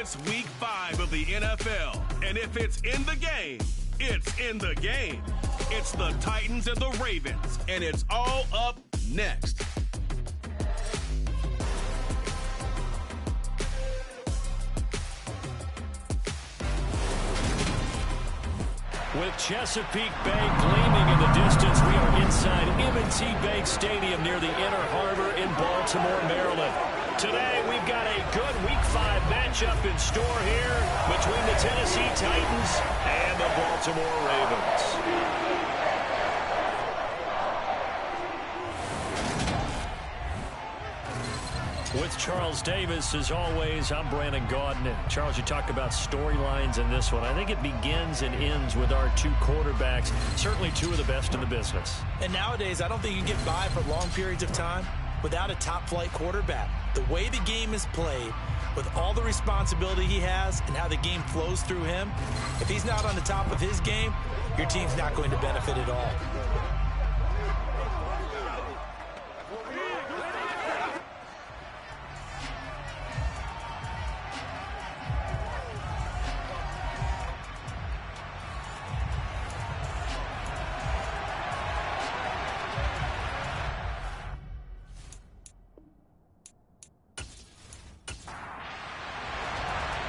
It's week 5 of the NFL, and if it's in the game, it's in the game. It's the Titans and the Ravens, and it's all up next. With Chesapeake Bay gleaming in the distance, we are inside M&T Bank Stadium near the Inner Harbor in Baltimore, Maryland. Today, we've got a good Week 5 matchup in store here between the Tennessee Titans and the Baltimore Ravens. With Charles Davis, as always, I'm Brandon Gaudin. And Charles, you talk about storylines in this one. I think it begins and ends with our two quarterbacks, certainly two of the best in the business. And nowadays, I don't think you can get by for long periods of time without a top-flight quarterback. The way the game is played, with all the responsibility he has and how the game flows through him, if he's not on the top of his game, your team's not going to benefit at all.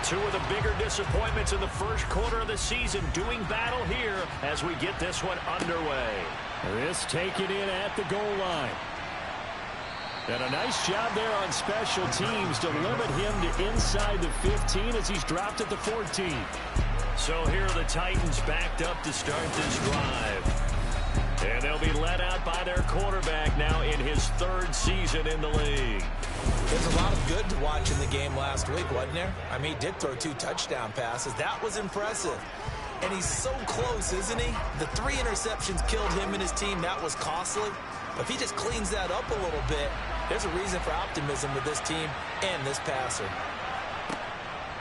Two of the bigger disappointments in the first quarter of the season doing battle here as we get this one underway. This taken in at the goal line. And a nice job there on special teams to limit him to inside the 15 as he's dropped at the 14. So here are the Titans backed up to start this drive. And they'll be led out by their quarterback now in his third season in the league. There's a lot of good to watch in the game last week, wasn't there? I mean, he did throw 2 touchdown passes. That was impressive. And he's so close, isn't he? The 3 interceptions killed him and his team. That was costly. But if he just cleans that up a little bit, there's a reason for optimism with this team and this passer.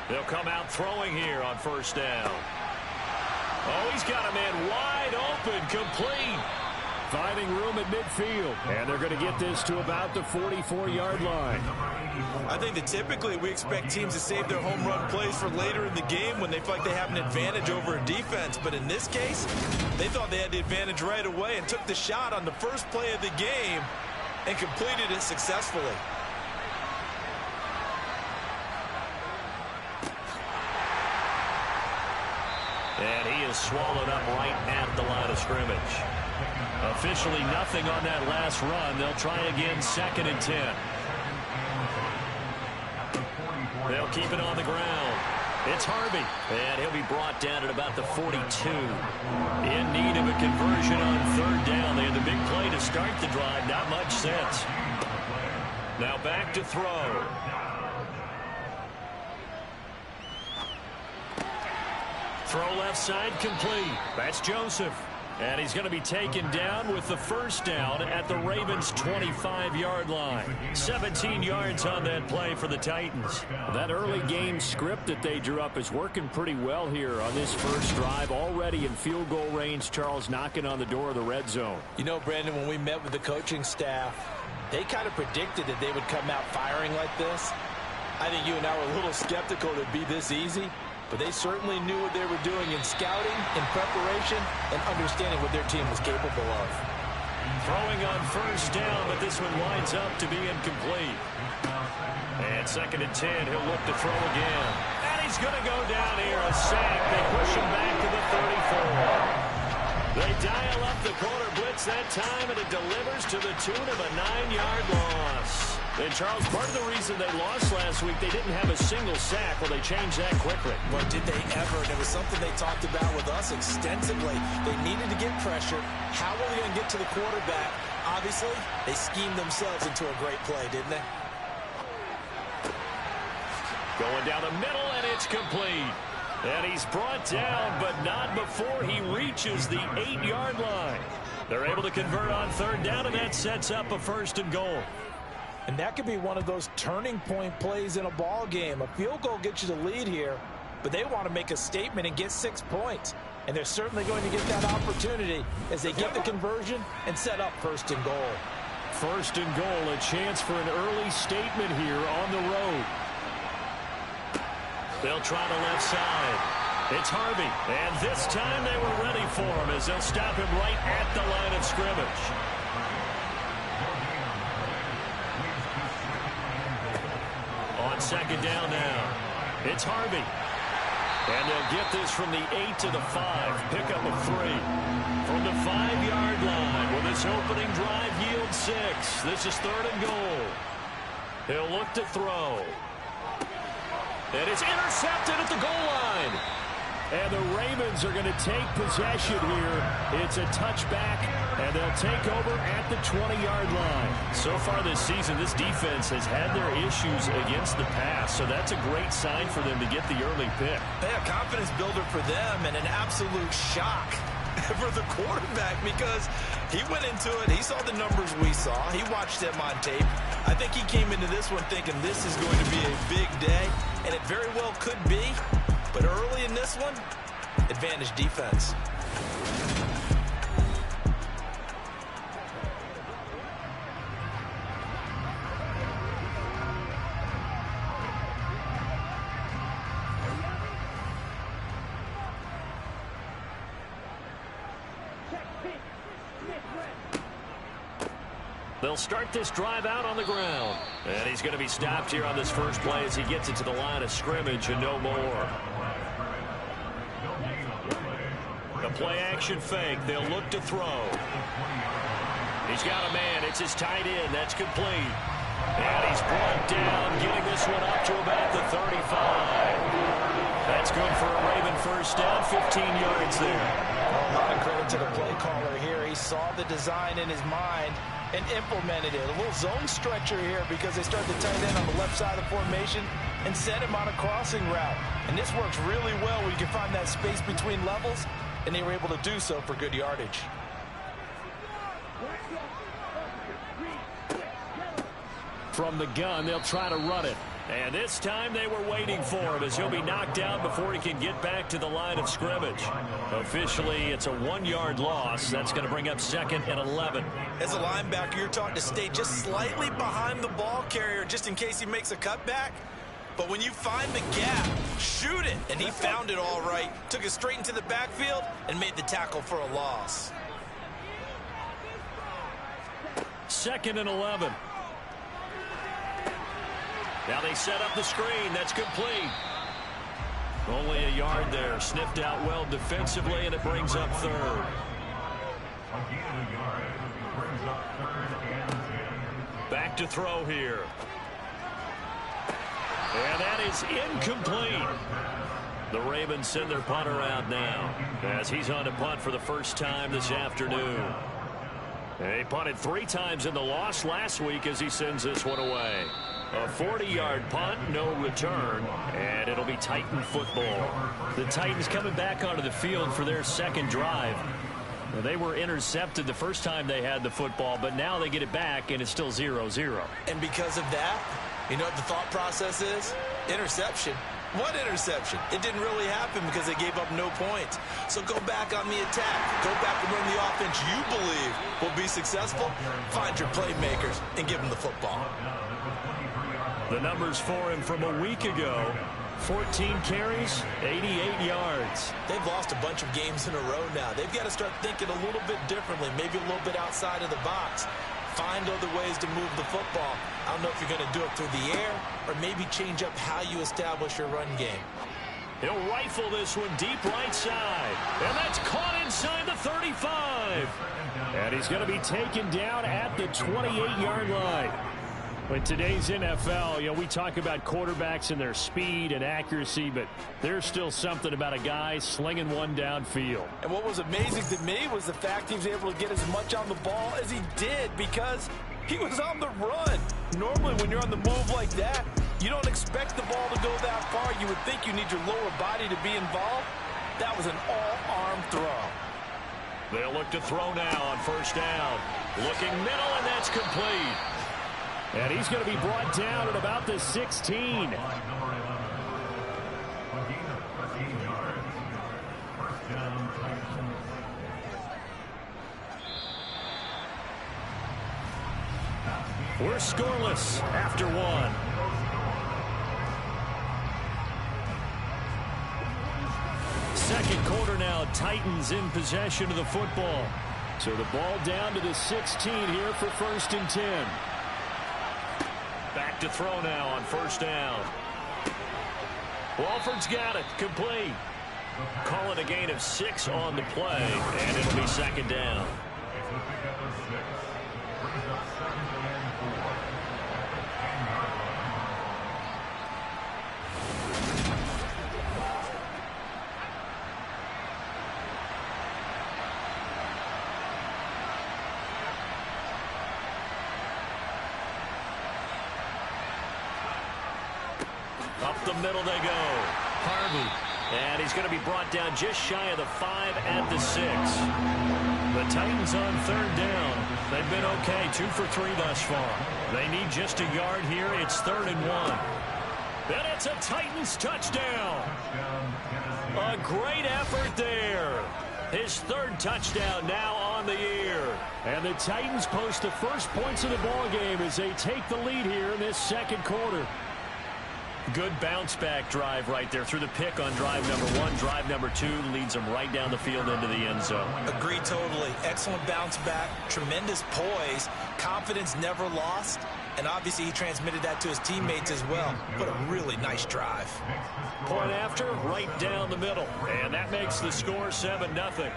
They'll come out throwing here on first down. Oh, he's got a man wide open, complete. Finding room at midfield. And they're going to get this to about the 44-yard line. I think that typically we expect teams to save their home run plays for later in the game when they feel like they have an advantage over a defense. But in this case, they thought they had the advantage right away and took the shot on the first play of the game and completed it successfully. And he is swallowed up right at the line of scrimmage. Officially nothing on that last run. They'll try again, 2nd and 10. They'll keep it on the ground. It's Harvey. And he'll be brought down at about the 42. In need of a conversion on 3rd down. They had the big play to start the drive. Not much sense. Now back to throw. Throw left side complete. That's Joseph. And he's going to be taken down with the first down at the Ravens' 25-yard line. 17 yards on that play for the Titans. That early game script that they drew up is working pretty well here on this first drive. Already in field goal range, Charles knocking on the door of the red zone. You know, Brandon, when we met with the coaching staff, they kind of predicted that they would come out firing like this. I think you and I were a little skeptical it'd be this easy. But they certainly knew what they were doing in scouting, in preparation, and understanding what their team was capable of. Throwing on first down, but this one winds up to be incomplete. And 2nd and 10, he'll look to throw again. And he's going to go down here, a sack. They push him back to the 34. They dial up the corner blitz that time, and it delivers to the tune of a 9-yard loss. And, Charles, part of the reason they lost last week, they didn't have a single sack. Well, they changed that quickly. Well, did they ever? And it was something they talked about with us extensively. They needed to get pressure. How were they going to get to the quarterback? Obviously, they schemed themselves into a great play, didn't they? Going down the middle, and it's complete. And he's brought down, but not before he reaches the 8-yard line. They're able to convert on 3rd down, and that sets up a 1st and goal. And that could be one of those turning point plays in a ball game. A field goal gets you the lead here, but they want to make a statement and get 6 points. And they're certainly going to get that opportunity as they get the conversion and set up 1st and goal. 1st and goal, a chance for an early statement here on the road. They'll try the left side. It's Harvey. And this time they were ready for him as they'll stop him right at the line of scrimmage. On second down now. It's Harvey. And they'll get this from the 8 to the 5. Pickup of 3. From the 5-yard line, will this opening drive yield 6? This is 3rd and goal. He'll look to throw. And it's intercepted at the goal line. And the Ravens are going to take possession here. It's a touchback, and they'll take over at the 20-yard line. So far this season, this defense has had their issues against the pass, so that's a great sign for them to get the early pick. Yeah, confidence builder for them and an absolute shock for the quarterback because he went into it. He saw the numbers we saw. He watched them on tape. I think he came into this one thinking this is going to be a big day, and it very well could be. But early in this one, advantage defense. They'll start this drive out on the ground. And he's going to be stopped here on this first play as he gets it to the line of scrimmage and no more. The play-action fake. They'll look to throw. He's got a man. It's his tight end. That's complete. And he's brought down, getting this one up to about the 35. That's good for a Raven first down, 15 yards there. A lot of credit to the play caller here. He saw the design in his mind and implemented it. A little zone stretcher here because they start the tight end on the left side of the formation and send him on a crossing route. And this works really well when you can find that space between levels, and they were able to do so for good yardage. From the gun, they'll try to run it. And this time they were waiting for him as he'll be knocked down before he can get back to the line of scrimmage. Officially, it's a 1-yard loss. That's going to bring up 2nd and 11. As a linebacker, you're taught to stay just slightly behind the ball carrier just in case he makes a cutback. But when you find the gap, shoot it. And he found it all right. Took it straight into the backfield and made the tackle for a loss. 2nd and 11. Now they set up the screen. That's complete. Only a yard there. Sniffed out well defensively, and it brings up 3rd. Back to throw here. And that is incomplete. The Ravens send their punter out now as he's on to punt for the first time this afternoon. He punted 3 times in the loss last week as he sends this one away. A 40-yard punt, no return, and it'll be Titan football. The Titans coming back onto the field for their second drive. They were intercepted the first time they had the football, but now they get it back, and it's still 0-0. And because of that, you know what the thought process is? Interception. What interception? It didn't really happen because they gave up no points. So go back on the attack. Go back and run the offense you believe will be successful. Find your playmakers and give them the football. The numbers for him from a week ago: 14 carries, 88 yards. They've lost a bunch of games in a row now. They've got to start thinking a little bit differently, maybe a little bit outside of the box. Find other ways to move the football. I don't know if you're going to do it through the air or maybe change up how you establish your run game. He'll rifle this one deep right side. And that's caught inside the 35. And he's going to be taken down at the 28-yard line. In today's NFL, we talk about quarterbacks and their speed and accuracy, but there's still something about a guy slinging one downfield. And what was amazing to me was the fact he was able to get as much on the ball as he did because he was on the run. Normally, when you're on the move like that, you don't expect the ball to go that far. You would think you need your lower body to be involved. That was an all-arm throw. They'll look to throw now on first down. Looking middle, and that's complete. And he's going to be brought down at about the 16. We're scoreless after 1. now. Titans in possession of the football. So the ball down to the 16 here for 1st and 10. Back to throw now on 1st down. Walford's got it. Complete. Call it a gain of 6 on the play, and it'll be 2nd down. Up the middle they go. Harvey. And he's going to be brought down just shy of the 5 at the 6. The Titans on 3rd down. They've been okay, 2 for 3 thus far. They need just a yard here. It's 3rd and 1. And it's a Titans touchdown. A great effort there. His 3rd touchdown now on the year. And the Titans post the first points of the ball game as they take the lead here in this 2nd quarter. Good bounce-back drive right there through the pick on drive number 1. Drive number 2 leads them right down the field into the end zone. Agree totally. Excellent bounce-back, tremendous poise, confidence never lost, and obviously he transmitted that to his teammates as well. What a really nice drive. Point after, right down the middle, and that makes the score 7-0.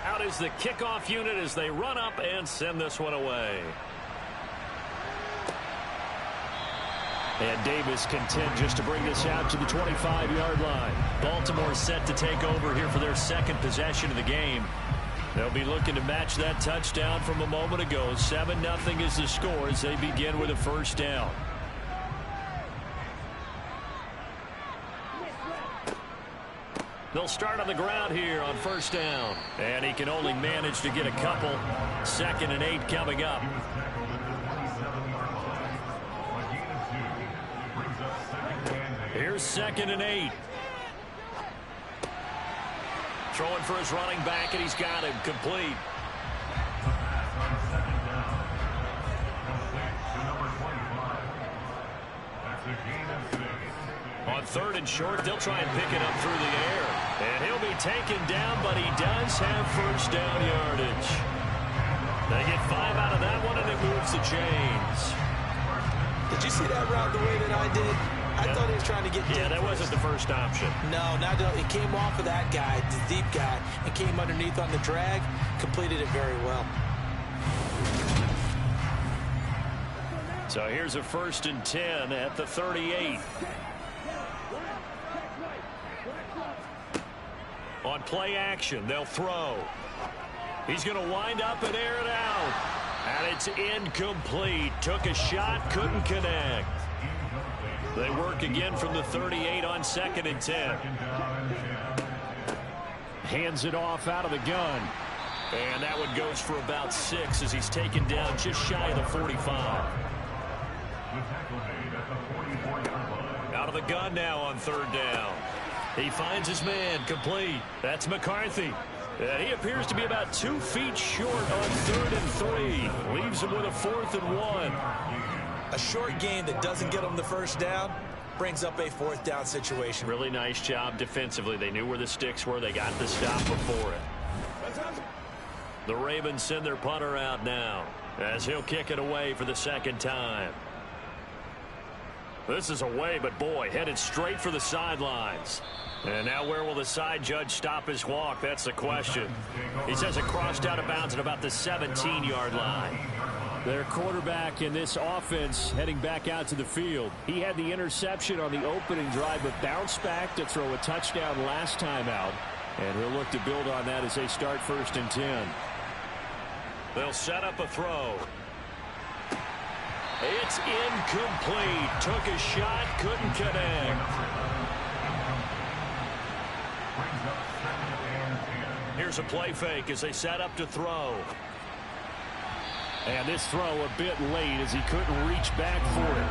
Out is the kickoff unit as they run up and send this one away. And Davis content just to bring this out to the 25-yard line. Baltimore set to take over here for their 2nd possession of the game. They'll be looking to match that touchdown from a moment ago. 7-0 is the score as they begin with a 1st down. They'll start on the ground here on 1st down. And he can only manage to get a couple. 2nd and 8 coming up. Here's 2nd and 8. Throwing for his running back, and he's got him complete. On 3rd and short, they'll try and pick it up through the air. And he'll be taken down, but he does have 1st down yardage. They get 5 out of that one, and it moves the chains. Did you see that route the way that I did? I thought he was trying to get Yeah, that wasn't the first option. No, not at all. It came off of that guy, the deep guy, and came underneath on the drag. Completed it very well. So here's a 1st and 10 at the 38. On play action, they'll throw. He's going to wind up and air it out. And it's incomplete. Took a shot, couldn't connect. They work again from the 38 on 2nd and 10. Hands it off out of the gun. And that one goes for about 6 as he's taken down just shy of the 45. Out of the gun now on 3rd down. He finds his man complete. That's McCarthy. And he appears to be about 2 feet short on 3rd and 3. Leaves him with a 4th and 1. A short game that doesn't get them the 1st down brings up a 4th down situation. Really nice job defensively. They knew where the sticks were. They got the stop before it. The Ravens send their punter out now as he'll kick it away for the 2nd time. This is away, but boy, headed straight for the sidelines. And now where will the side judge stop his walk? That's the question. He says it crossed out of bounds at about the 17-yard line. Their quarterback in this offense heading back out to the field. He had the interception on the opening drive, but bounced back to throw a touchdown last time out. And he'll look to build on that as they start 1st and 10. They'll set up a throw. It's incomplete. Took a shot, couldn't connect. Here's a play fake as they set up to throw. And this throw a bit late as he couldn't reach back for it.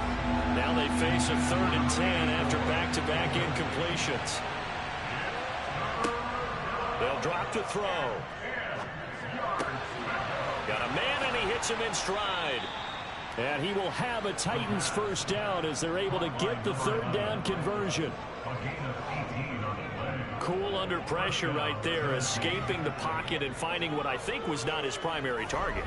Now they face a 3rd and 10 after back-to-back incompletions. They'll drop to throw. Got a man and he hits him in stride. And he will have a Titans first down as they're able to get the third down conversion. Cool under pressure right there, escaping the pocket and finding what I think was not his primary target.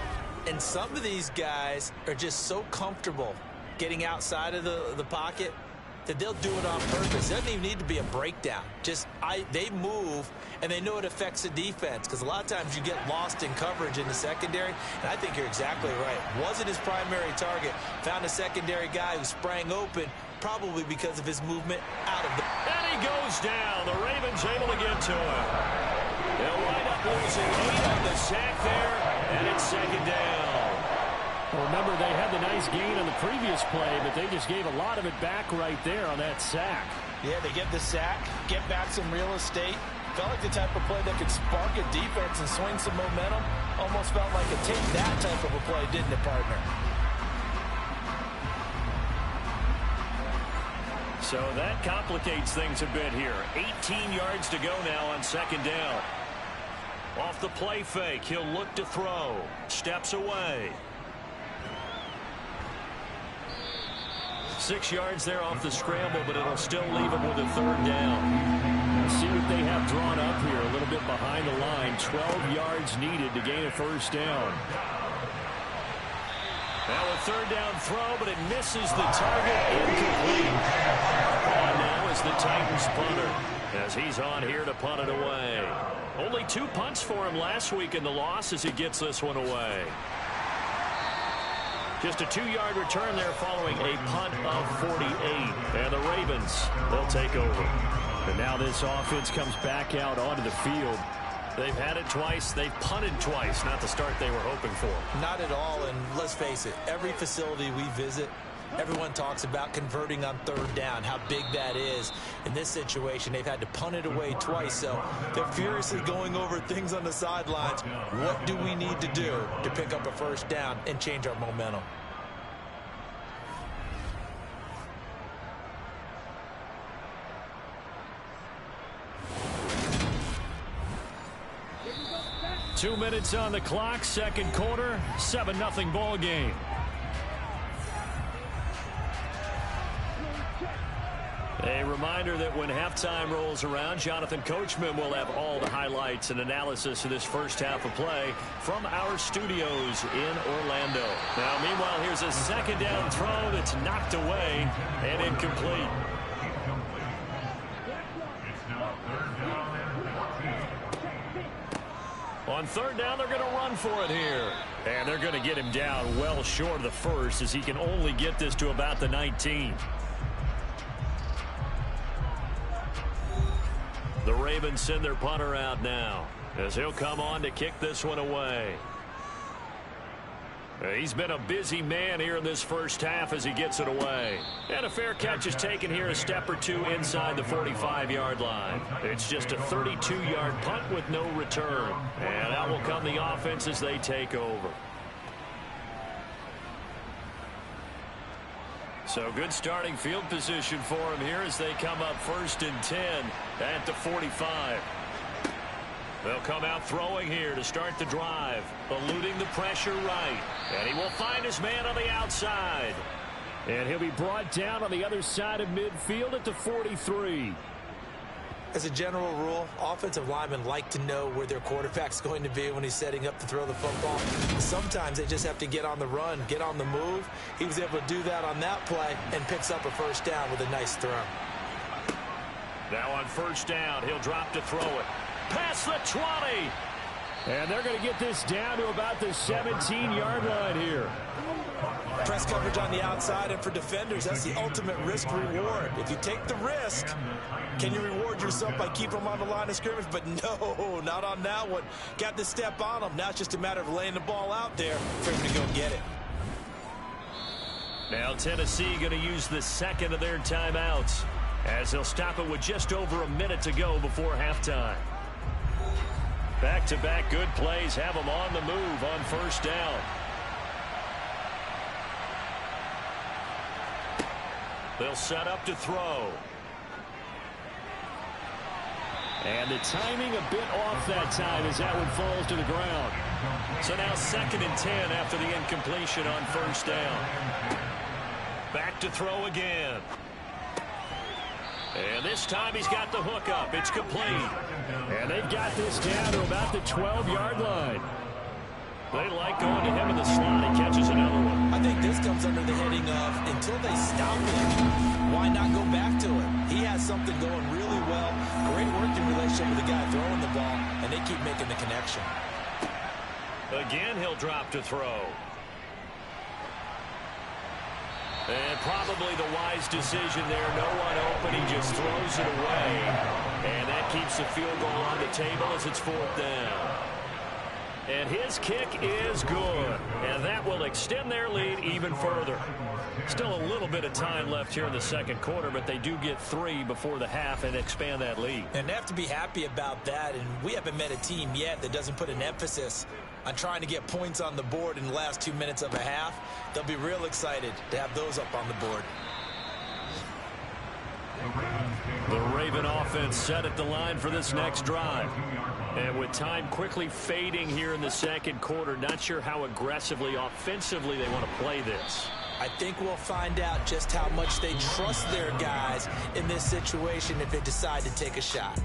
And some of these guys are just so comfortable getting outside of the pocket that they'll do it on purpose. It doesn't even need to be a breakdown. They move, and they know it affects the defense, because a lot of times you get lost in coverage in the secondary, and I think you're exactly right. Wasn't his primary target. Found a secondary guy who sprang open, probably because of his movement out of the... And he goes down. The Ravens able to get to him. They'll wind up losing 8 on the sack there, and it's second down. Well, remember, they had the nice gain on the previous play, but they just gave a lot of it back right there on that sack. Yeah, they get the sack, get back some real estate. Felt like the type of play that could spark a defense and swing some momentum. Almost felt like a take that type of a play, didn't it, partner? So that complicates things a bit here. 18 yards to go now on second down. Off the play fake, he'll look to throw. Steps away. 6 yards there off the scramble, but it'll still leave him with a third down. Let's see what they have drawn up here. A little bit behind the line. 12 yards needed to gain a first down. Now a third down throw, but it misses the target. Incomplete. And now is the Titans punter, as he's on here to punt it away. Only 2 punts for him last week in the loss as he gets this one away. Just a 2-yard return there following a punt of 48. And the Ravens, they'll take over. And now this offense comes back out onto the field. They've had it twice. They've punted twice. Not the start they were hoping for. Not at all. And let's face it, every facility we visit, everyone talks about converting on third down, how big that is. In this situation, they've had to punt it away twice, so they're furiously going over things on the sidelines. What do we need to do to pick up a first down and change our momentum? Two minutes on the clock, second quarter, 7-0 ball game. A reminder that when halftime rolls around, Jonathan Coachman will have all the highlights and analysis of this first half of play from our studios in Orlando. Now, meanwhile, here's a second down throw that's knocked away and incomplete. On third down, they're going to run for it here. And they're going to get him down well short of the first, as he can only get this to about the 19. The Ravens send their punter out now, as he'll come on to kick this one away. He's been a busy man here in this first half as he gets it away. And a fair catch is taken here a step or two inside the 45-yard line. It's just a 32-yard punt with no return. And out will come the offense as they take over. So good starting field position for him here as they come up 1st and 10 at the 45. They'll come out throwing here to start the drive, eluding the pressure right. And he will find his man on the outside. And he'll be brought down on the other side of midfield at the 43. As a general rule, offensive linemen like to know where their quarterback's going to be when he's setting up to throw the football. Sometimes they just have to get on the run, get on the move. He was able to do that on that play and picks up a first down with a nice throw. Now on first down, he'll drop to throw it. Past the 20. And they're going to get this down to about the 17-yard line here. Press coverage on the outside, and for defenders, that's the ultimate risk-reward. If you take the risk, can you reward yourself by keeping them on the line of scrimmage? But no, not on that one. Got to step on them. Now it's just a matter of laying the ball out there for him to go get it. Now Tennessee going to use the second of their timeouts, as they'll stop it with just over a minute to go before halftime. Back-to-back good plays have them on the move on first down. They'll set up to throw. And the timing a bit off that time as that one falls to the ground. So now 2nd and 10 after the incompletion on 1st down. Back to throw again. And this time he's got the hook up. It's complete. And they've got this down to about the 12-yard line. They like going to him in the slot. He catches another one. I think this comes under the heading of until they stop him, why not go back to him? He has something going really well. Great working relationship with the guy throwing the ball, and they keep making the connection. Again, he'll drop to throw. And probably the wise decision there. No one open. He just throws it away. And that keeps the field goal on the table as it's 4th down. And his kick is good. And that will extend their lead even further. Still a little bit of time left here in the 2nd quarter, but they do get 3 before the half and expand that lead. And they have to be happy about that. And we haven't met a team yet that doesn't put an emphasis on trying to get points on the board in the last 2 minutes of a half. They'll be real excited to have those up on the board. The Raven offense set at the line for this next drive. And with time quickly fading here in the 2nd quarter, not sure how aggressively, offensively they want to play this. I think we'll find out just how much they trust their guys in this situation if they decide to take a shot.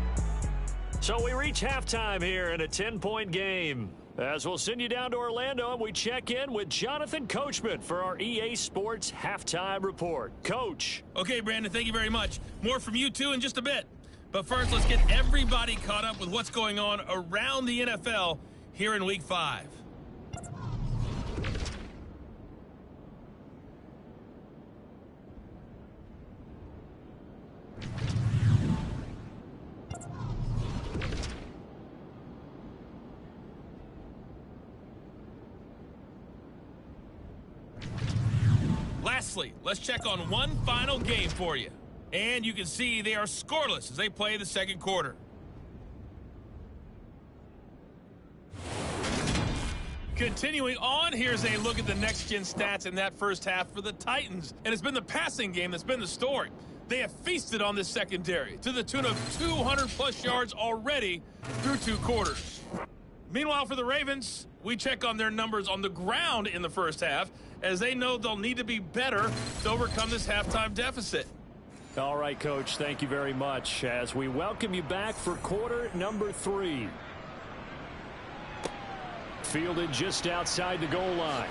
So we reach halftime here in a 10-point game. As we'll send you down to Orlando, and we check in with Jonathan Coachman for our EA Sports Halftime Report. Coach. Okay, Brandon, thank you very much. More from you, too, in just a bit. But first, let's get everybody caught up with what's going on around the NFL here in Week 5. Lastly, let's check on one final game for you. And you can see they are scoreless as they play the 2nd quarter. Continuing on, here's a look at the next-gen stats in that first half for the Titans. And it's been the passing game that's been the story. They have feasted on this secondary to the tune of 200-plus yards already through 2 quarters. Meanwhile, for the Ravens, we check on their numbers on the ground in the first half, as they know they'll need to be better to overcome this halftime deficit. All right, Coach, thank you very much as we welcome you back for quarter number 3. Fielded just outside the goal line.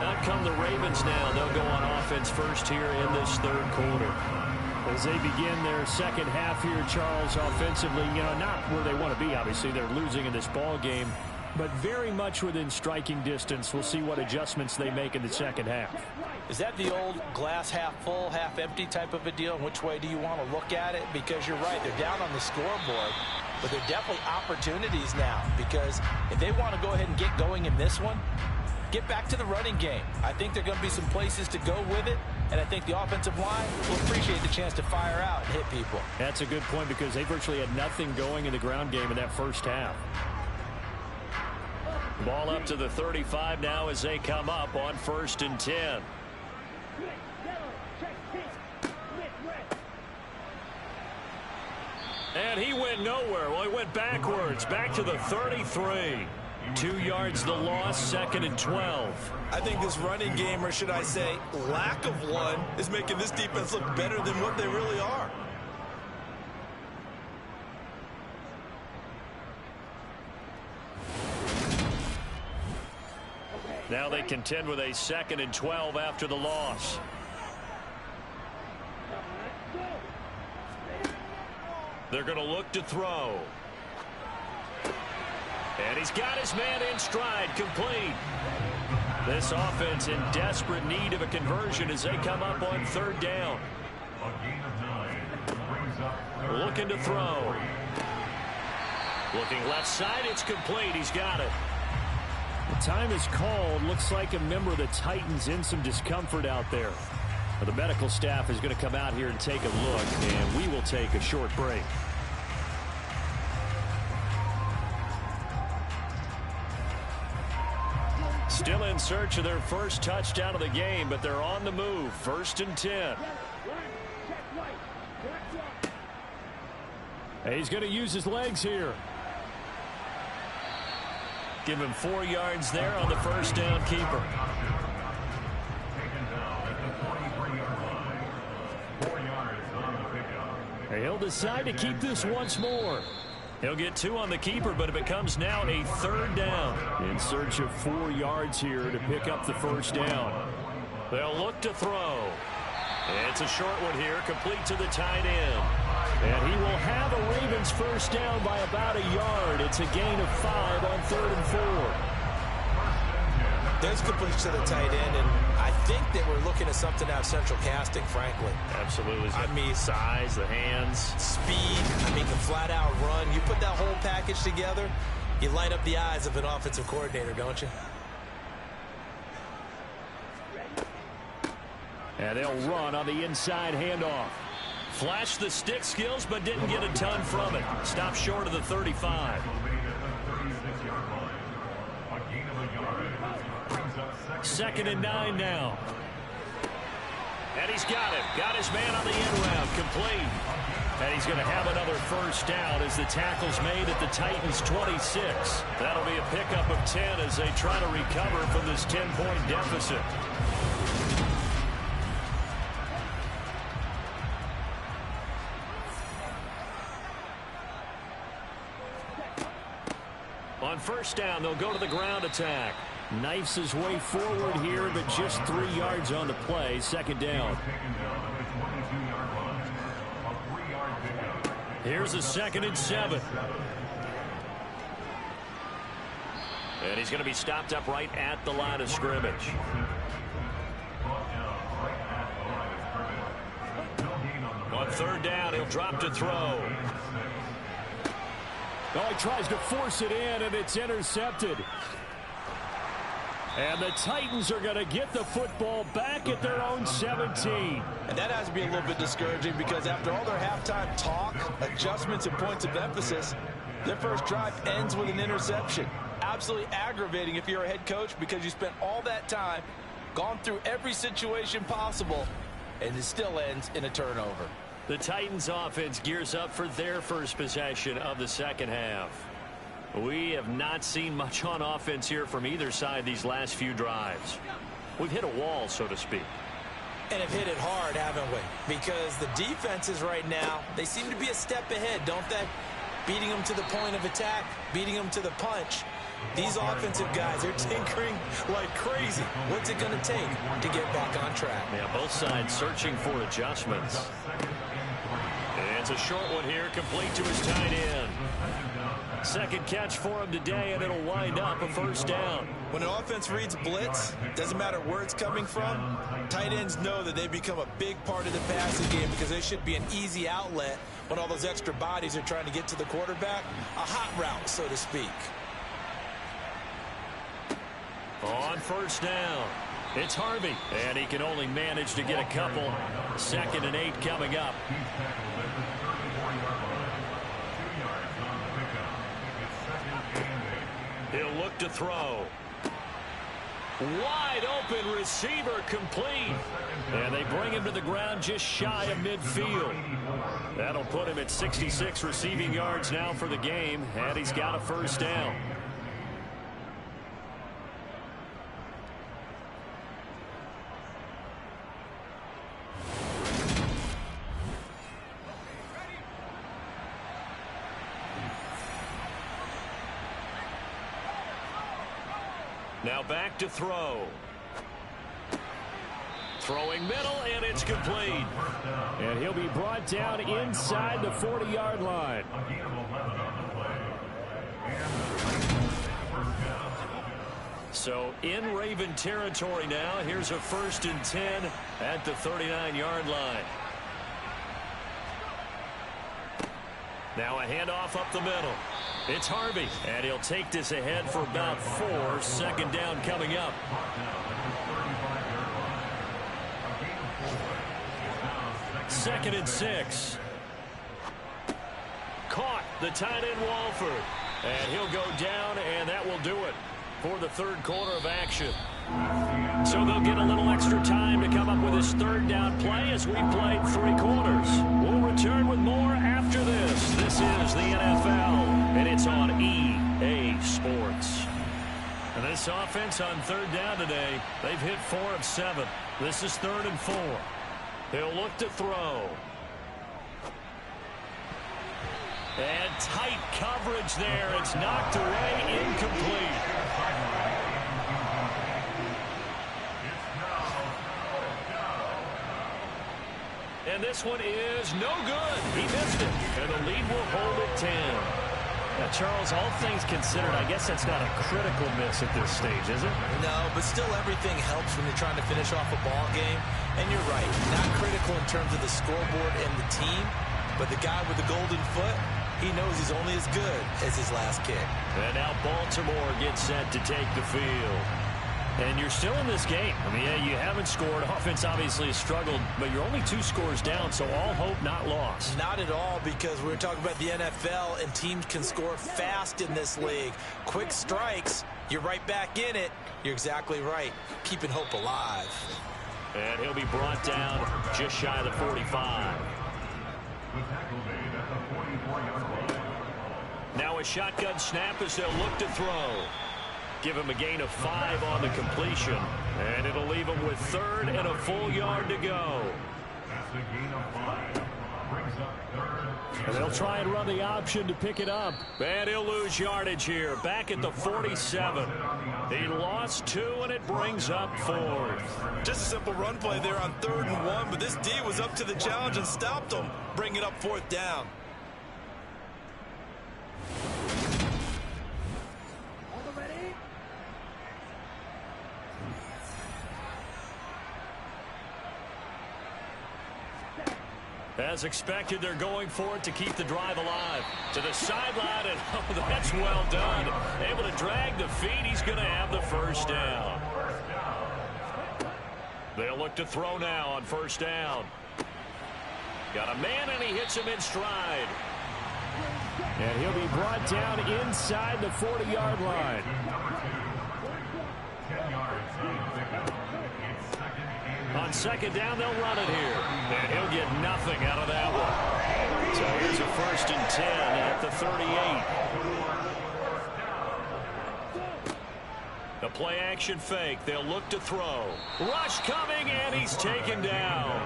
Out come the Ravens now. They'll go on offense first here in this 3rd quarter. As they begin their 2nd half here, Charles, offensively, not where they want to be, obviously. They're losing in this ball game, but very much within striking distance. We'll see what adjustments they make in the 2nd half. Is that the old glass half full, half empty type of a deal? And which way do you want to look at it? Because you're right, they're down on the scoreboard, but they're definitely opportunities now, because if they want to go ahead and get going in this one, get back to the running game. I think there are going to be some places to go with it, and I think the offensive line will appreciate the chance to fire out and hit people. That's a good point, because they virtually had nothing going in the ground game in that first half. Ball up to the 35 now as they come up on 1st and 10. And he went nowhere. Well, he went backwards, back to the 33. 2 yards the loss, 2nd and 12. I think this running game, or should I say lack of one, is making this defense look better than what they really are. Now they contend with a 2nd and 12 after the loss. They're going to look to throw. And he's got his man in stride, complete. This offense in desperate need of a conversion as they come up on 3rd down. Looking to throw. Looking left side, it's complete. He's got it. The time is called. Looks like a member of the Titans in some discomfort out there. The medical staff is going to come out here and take a look, and we will take a short break. Still in search of their first touchdown of the game, but they're on the move. 1st and 10. And he's going to use his legs here. Give him 4 yards there on the first down keeper. He'll decide to keep this once more. He'll get 2 on the keeper, but it becomes now a 3rd down. In search of 4 yards here to pick up the first down. They'll look to throw. It's a short one here, complete to the tight end. And he will have a Ravens first down by about a yard. It's a gain of 5 on 3rd and 4. There's completion to the tight end, and I think that we're looking at something out of central casting, frankly. Absolutely. I mean, size, the hands. Speed, I mean, the flat-out run. You put that whole package together, you light up the eyes of an offensive coordinator, don't you? And they'll run on the inside handoff. Flashed the stick skills, but didn't get a ton from it. Stopped short of the 35. Second and 9 now. And he's got him. Got his man on the end round. Complete. And he's going to have another first down as the tackle's made at the Titans' 26. That'll be a pickup of 10 as they try to recover from this 10-point deficit. On first down, they'll go to the ground attack. Knifes his way forward here, but just 3 yards on the play. Second down. Here's a 2nd and 7. And he's going to be stopped up right at the line of scrimmage. On 3rd down, he'll drop to throw. Oh, he tries to force it in, and it's intercepted. And the Titans are going to get the football back at their own 17. And that has to be a little bit discouraging because after all their halftime talk, adjustments, and points of emphasis, their first drive ends with an interception. Absolutely aggravating if you're a head coach because you spent all that time, gone through every situation possible, and it still ends in a turnover. The Titans offense gears up for their first possession of the second half. We have not seen much on offense here from either side these last few drives. We've hit a wall, so to speak. And have hit it hard, haven't we? Because the defenses right now, they seem to be a step ahead, don't they? Beating them to the point of attack, beating them to the punch. These offensive guys are tinkering like crazy. What's it going to take to get back on track? Yeah, both sides searching for adjustments. And it's a short one here, complete to his tight end. Second catch for him today, and it'll wind up a first down. When an offense reads blitz, doesn't matter where it's coming from, tight ends know that they become a big part of the passing game because they should be an easy outlet when all those extra bodies are trying to get to the quarterback. A hot route, so to speak. On first down, it's Harvey, and he can only manage to get a couple. 2nd and 8 coming up. He'll look to throw. Wide open receiver, complete. And they bring him to the ground just shy of midfield. That'll put him at 66 receiving yards now for the game, and he's got a first down. Now back to throw. Throwing middle, and it's complete. And he'll be brought down inside the 40-yard line. So in Raven territory now. Here's a 1st and 10 at the 39-yard line. Now a handoff up the middle. It's Harvey, and he'll take this ahead for about 4. 2nd down coming up. Second and 6. Caught the tight end Walford. And he'll go down, and that will do it for the 3rd quarter of action. So they'll get a little extra time to come up with his 3rd down play as we played 3 quarters. We'll return with more after this. This is is the NFL, and it's on EA Sports. And this offense on third down today, they've hit 4 of 7. This is 3rd and 4. He'll look to throw. And tight coverage there. It's knocked away, incomplete. And this one is no good. He missed it. And the lead will hold at 10. Now, Charles, all things considered, I guess that's not a critical miss at this stage, is it? No, but still everything helps when you're trying to finish off a ball game. And you're right, not critical in terms of the scoreboard and the team, but the guy with the golden foot, he knows he's only as good as his last kick. And now Baltimore gets set to take the field. And you're still in this game. I mean, yeah, you haven't scored. Offense obviously has struggled, but you're only 2 scores down, so all hope not lost. Not at all, because we're talking about the NFL, and teams can score fast in this league. Quick strikes, you're right back in it. You're exactly right. Keeping hope alive. And he'll be brought down just shy of the 45. Now a shotgun snap as they'll look to throw. Give him a gain of 5 on the completion. And it'll leave him with 3rd and a full yard to go. And they'll try and run the option to pick it up. And he'll lose yardage here. Back at the 47. He lost 2, and it brings up 4th. Just a simple run play there on 3rd and 1, but this D was up to the challenge and stopped him, bringing up 4th down. As expected, they're going for it to keep the drive alive. To the sideline, and oh, that's well done. Able to drag the feet. He's going to have the 1st down. They'll look to throw now on 1st down. Got a man, and he hits him in stride. And he'll be brought down inside the 40-yard line. On 2nd down, they'll run it here. And he'll get nothing out of that one. So here's a 1st and 10 at the 38. The play action fake. They'll look to throw. Rush coming, and he's taken down.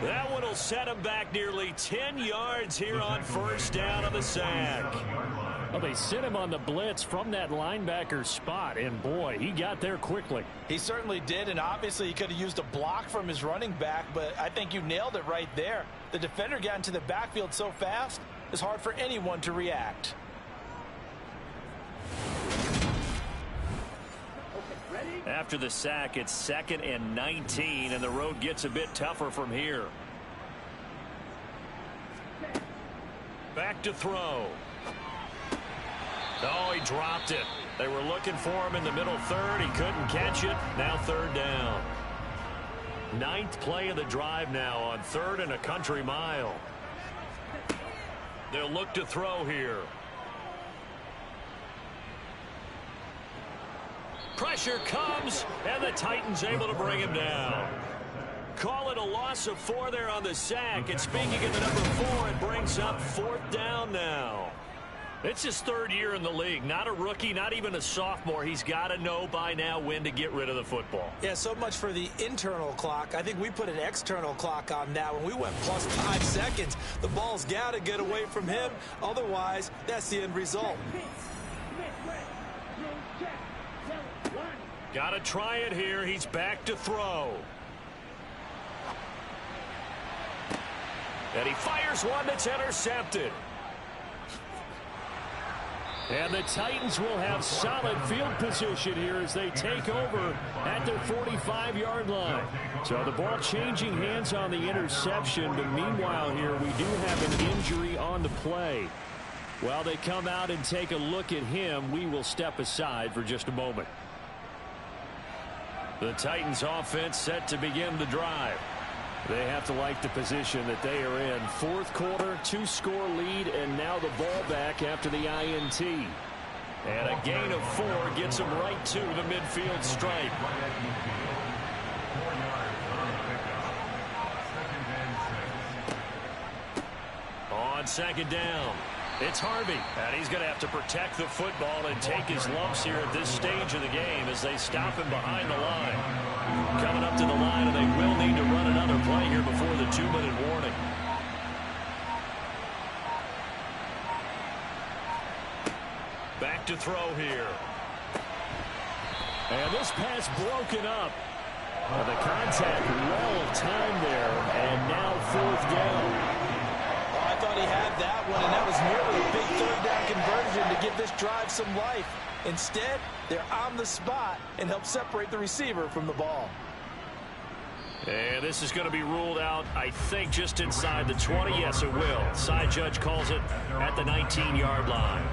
That one will set him back nearly 10 yards here on 1st down on the sack. Well, they sent him on the blitz from that linebacker spot, and boy, he got there quickly. He certainly did, and obviously he could have used a block from his running back, but I think you nailed it right there. The defender got into the backfield so fast, it's hard for anyone to react. After the sack, it's 2nd and 19, and the road gets a bit tougher from here. Back to throw. Oh, he dropped it. They were looking for him in the middle 3rd. He couldn't catch it. Now 3rd down. 9th play of the drive now on 3rd and a country mile. They'll look to throw here. Pressure comes, and the Titans able to bring him down. Call it a loss of 4 there on the sack. And speaking of the number 4, it brings up 4th down now. It's his 3rd year in the league. Not a rookie, not even a sophomore. He's got to know by now when to get rid of the football. Yeah, so much for the internal clock. I think we put an external clock on that. When we went plus 5 seconds, the ball's got to get away from him. Otherwise, that's the end result. Got to try it here. He's back to throw. And he fires one that's intercepted. And the Titans will have solid field position here as they take over at their 45-yard line. So the ball changing hands on the interception, but meanwhile here we do have an injury on the play. While they come out and take a look at him, we will step aside for just a moment. The Titans offense set to begin the drive. They have to like the position that they are in. 4th quarter, 2-score lead, and now the ball back after the INT. And a gain of 4 gets them right to the midfield stripe. On 2nd down. It's Harvey. And he's going to have to protect the football and take his lumps here at this stage of the game as they stop him behind the line. Coming up to the line, and they will need to run another play here before the 2-minute warning. Back to throw here. And this pass broken up. And the contact well timed there, and now 4th down. I thought he had that one, and that was nearly a big 3rd down conversion to give this drive some life. Instead, they're on the spot and help separate the receiver from the ball. And this is going to be ruled out, I think, just inside the 20. Yes, it will. Side judge calls it at the 19-yard line.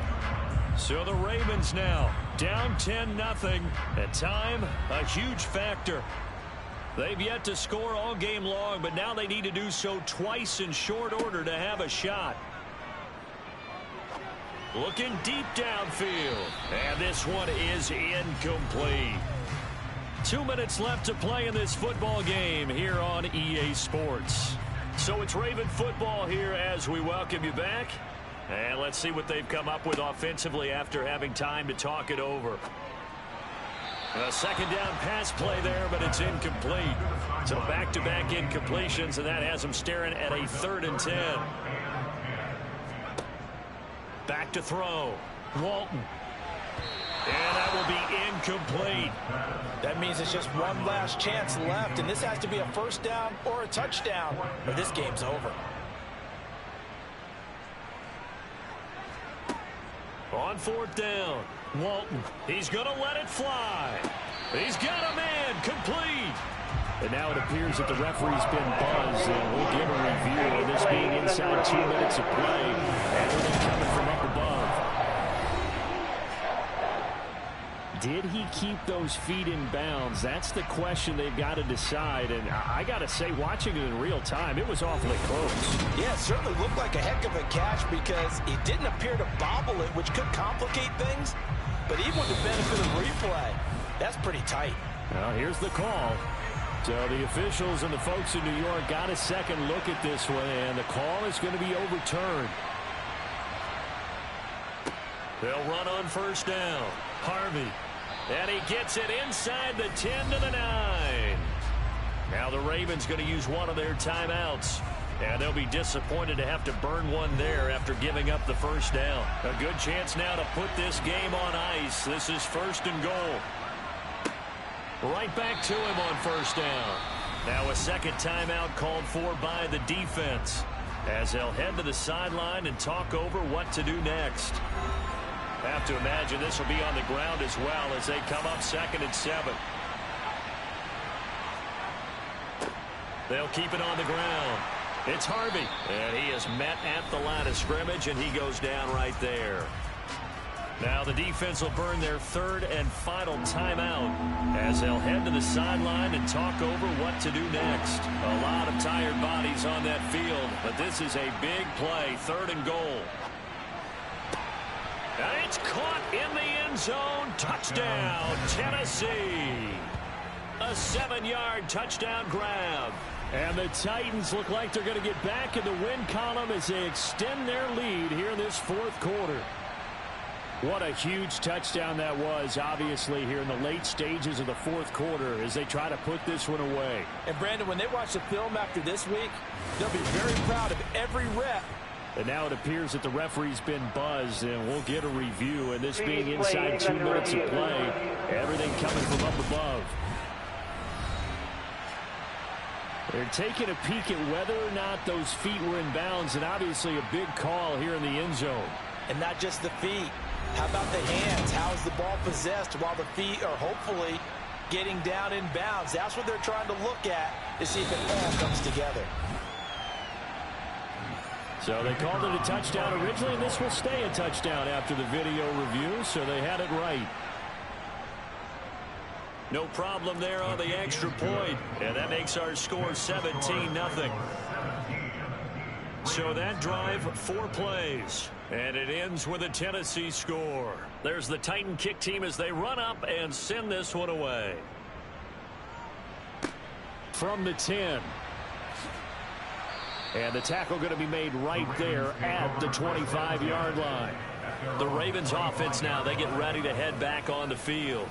So the Ravens now down 10-0. At time, a huge factor. They've yet to score all game long, but now they need to do so twice in short order to have a shot. Looking deep downfield. And this one is incomplete. 2 minutes left to play in this football game here on EA Sports. So it's Raven football here as we welcome you back. And let's see what they've come up with offensively after having time to talk it over. A 2nd down pass play there, but it's incomplete. So back-to-back incompletions, and that has them staring at a 3rd and 10. Back to throw. Walton. And that will be incomplete. That means it's just one last chance left, and this has to be a 1st down or a touchdown, or this game's over. On 4th down, Walton. He's going to let it fly. He's got a man. Complete. And now it appears that the referee's been buzzed, and we'll give a review of this being inside 2 minutes of play. Everything coming from up above. Did he keep those feet in bounds? That's the question they've got to decide. And I got to say, watching it in real time, it was awfully close. Yeah, it certainly looked like a heck of a catch because he didn't appear to bobble it, which could complicate things. But even with the benefit of replay, that's pretty tight. Well, here's the call. So the officials and the folks in New York got a second look at this one, and the call is going to be overturned. They'll run on 1st down. Harvey. And he gets it inside the 10 to the 9. Now the Ravens going to use one of their timeouts. And they'll be disappointed to have to burn one there after giving up the 1st down. A good chance now to put this game on ice. This is 1st and goal. Right back to him on 1st down. Now a 2nd timeout called for by the defense, as they'll head to the sideline and talk over what to do next. Have to imagine this will be on the ground as well as they come up 2nd and 7. They'll keep it on the ground. It's Harvey. And he is met at the line of scrimmage, and he goes down right there. Now the defense will burn their 3rd and final timeout as they'll head to the sideline and talk over what to do next. A lot of tired bodies on that field, but this is a big play, 3rd and goal. And it's caught in the end zone. Touchdown, Tennessee. A 7-yard touchdown grab. And the Titans look like they're going to get back in the win column as they extend their lead here in this 4th quarter. What a huge touchdown that was, obviously, here in the late stages of the 4th quarter as they try to put this one away. And, Brandon, when they watch the film after this week, they'll be very proud of every rep. And now it appears that the referee's been buzzed, and we'll get a review. And this being inside 2 minutes of play, everything coming from up above. They're taking a peek at whether or not those feet were in bounds, and obviously a big call here in the end zone. And not just the feet. How about the hands? How is the ball possessed while the feet are hopefully getting down in bounds? That's what they're trying to look at to see if it all comes together. So they called it a touchdown originally, and this will stay a touchdown after the video review, so they had it right. No problem there on the extra point, and that makes our score 17-0. So that drive, 4 plays, and it ends with a Tennessee score. There's the Titan kick team as they run up and send this one away. From the 10. And the tackle going to be made right there at the 25-yard line. The Ravens offense now, they get ready to head back on the field.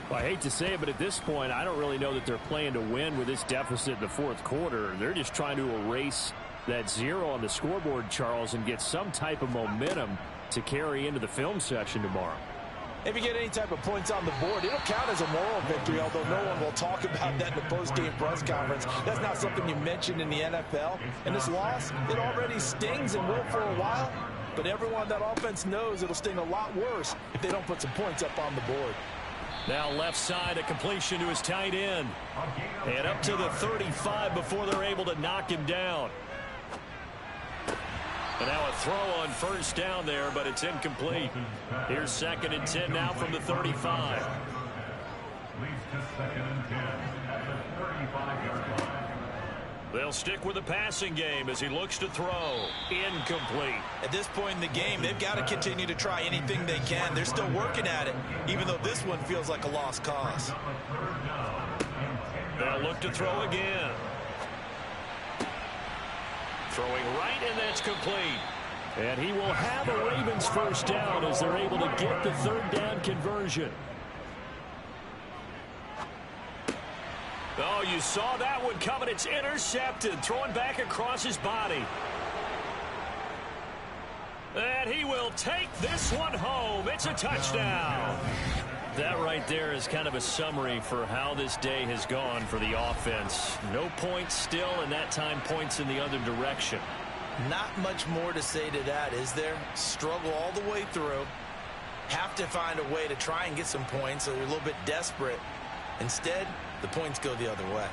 Well, I hate to say it, but at this point, I don't really know that they're playing to win with this deficit in the fourth quarter. They're just trying to erase that 0 on the scoreboard, Charles, and get some type of momentum to carry into the film session tomorrow. If you get any type of points on the board, it'll count as a moral victory, although no one will talk about that in the post-game press conference. That's not something you mentioned in the NFL. And this loss, it already stings and will for a while. But everyone on that offense knows it'll sting a lot worse if they don't put some points up on the board. Now left side, a completion to his tight end. And up to the 35 before they're able to knock him down. And now a throw on first down there, but it's incomplete. Here's 2nd and 10 now from the 35. They'll stick with the passing game as he looks to throw. Incomplete. At this point in the game, they've got to continue to try anything they can. They're still working at it, even though this one feels like a lost cause. They'll look to throw again. Throwing right, and that's complete. And he will have a Ravens first down as they're able to get the 3rd down conversion. Oh, you saw that one coming. It's intercepted. Throwing back across his body. And he will take this one home. It's a touchdown. That right there is kind of a summary for how this day has gone for the offense. No points still, and that time points in the other direction. Not much more to say to that, is there? Struggle all the way through. Have to find a way to try and get some points, so they're a little bit desperate. Instead, the points go the other way.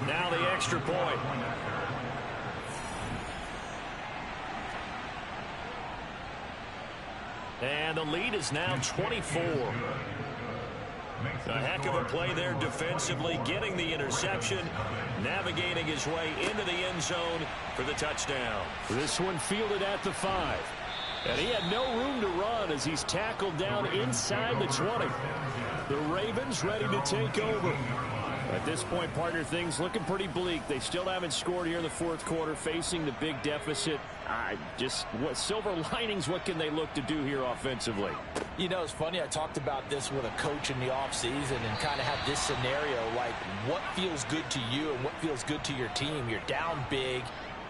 Now the extra point. And the lead is now 24. A heck of a play there defensively, getting the interception, navigating his way into the end zone for the touchdown. This one fielded at the 5. And he had no room to run as he's tackled down inside the 20. The Ravens ready to take over. At this point, partner, things looking pretty bleak. They still haven't scored here in the fourth quarter, facing the big deficit. What silver linings, what can they look to do here offensively? You know, it's funny. I talked about this with a coach in the offseason and kind of had this scenario, like what feels good to you and what feels good to your team. You're down big.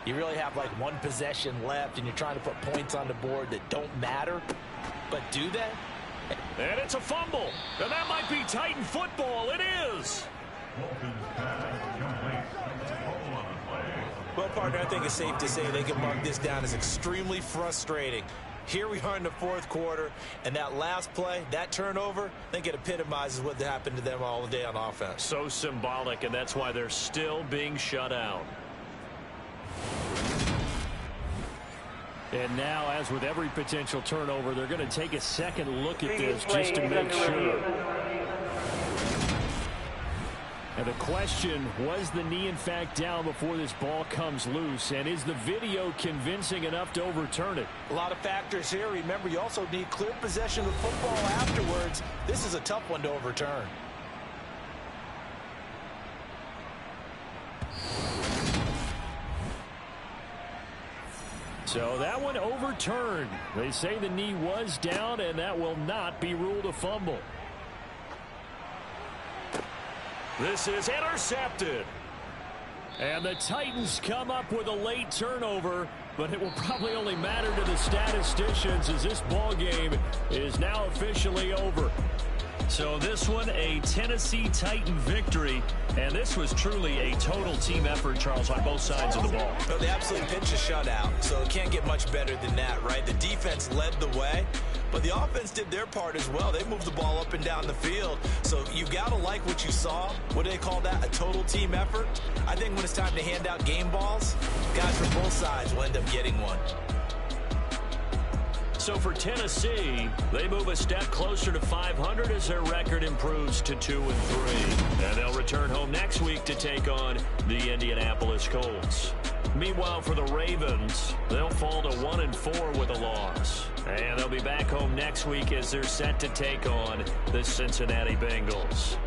You really have like one possession left, and you're trying to put points on the board that don't matter. But do they? And it's a fumble. And that might be Titan football. It is. Well, partner, I think it's safe to say they can mark this down as extremely frustrating. Here we are in the fourth quarter, and that last play, that turnover, I think it epitomizes what happened to them all day on offense. So symbolic, and that's why they're still being shut out. And now, as with every potential turnover, they're going to take a second look at this just to make sure. And the question, was the knee in fact down before this ball comes loose? And is the video convincing enough to overturn it? A lot of factors here. Remember, you also need clear possession of the football afterwards. This is a tough one to overturn. So that one overturned. They say the knee was down, and that will not be ruled a fumble. This is intercepted. And the Titans come up with a late turnover, but it will probably only matter to the statisticians as this ball game is now officially over. So this one, a Tennessee Titan victory, and this was truly a total team effort, Charles, on both sides of the ball. No, they absolutely pitched a shutout, so it can't get much better than that, right? The defense led the way, but the offense did their part as well. They moved the ball up and down the field, so you got to like what you saw. What do they call that? A total team effort? I think when it's time to hand out game balls, guys from both sides will end up getting one. so for Tennessee, they move a step closer to 500 as their record improves to 2-3. And they'll return home next week to take on the Indianapolis Colts. Meanwhile, for the Ravens, they'll fall to 1-4 with a loss. And they'll be back home next week as they're set to take on the Cincinnati Bengals.